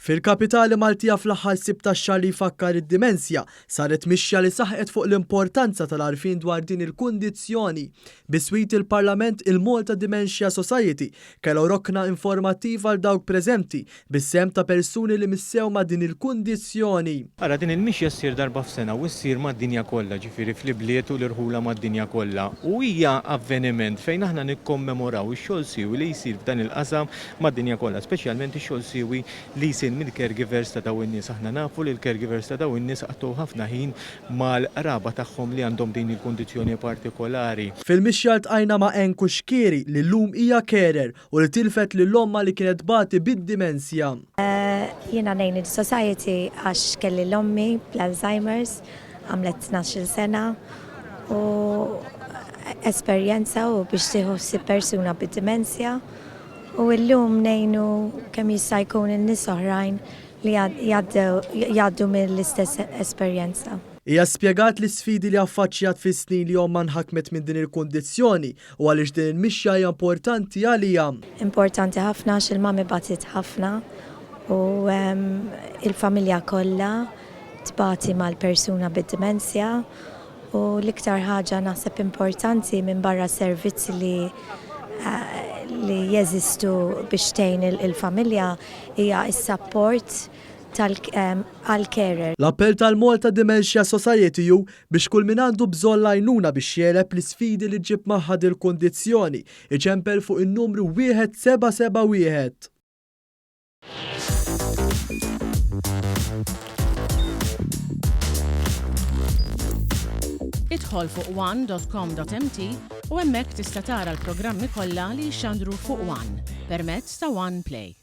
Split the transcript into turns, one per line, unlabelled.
Fil-kapitali Maltija fl-aħħar Sibt tax-xahar li jfakkar id-dimensja saret mixja li saħqet fuq l-importanza tal-għarfien dwar din il-kundizzjoni. Biswit il-Parlament il-Malta Dimensja Society kellu rokna informattiva għal dawk preżenti bis-sehem ta' persuni li missew ma' din il-kundizzjoni.
Ara din il-mixja ssir darba f'sena u ssir mad-dinja kollha, ġifieri fl-bliet u l-irħula mad-dinja kollha. U hija avveniment fejn aħna nikkommemoraw ix-xogħol siewi li jsir f'dan il-qasam mad-dinja kollha, speċjalment ix-xogħol siewi li jsir mill-caregivers ta' dawn in-nies. Aħna nafu li l-caregivers ta' dawn in-nies qatgħu ħafna ħin mal-qraba tagħhom li għandhom din il-kundizzjoni partikolari.
Fil-mixja ltqajna ma' Enku Xkieri li llum hija carer u li tilfet lill-omma li kienet bagħti bid-dimensja.
Jiena ngħin il-society għax kelli l-ommi bl-Alzheimer's għamlet 12 sena u esperjenza u biex tieħu ħsieb persuna bid-dimensja. U illum ngħinu kemm jista' jkun in-nies oħrajn li jgħaddu mill-istess esperjenza.
Hija spjegat l-isfidi li affaċċjat fis-snin li omma nħakmet minn din il-kundizzjoni u għaliex din il-mixja hija importanti għalija.
Importanti ħafna għax il-mami bagħtit ħafna u il-familja kollha tbagħti mal-persuna bid-dimensja u l-iktar ħaġa naħseb importanti minn barra servizzi li jeżistu biex tgħin il-familja hija s-support għall-carer.
L-appell tal-Malta Dimensja Society hu biex kull min għandu bżonn għajnuna biex jeleb l-isfidi li ġib magħha il-kundizzjoni iċempel fuq in-numru 1771.
Idħol fuq one.com.mt u hemmhekk tista' tara l-programmi kollha li jxandru fuq One permezz ta' One Play.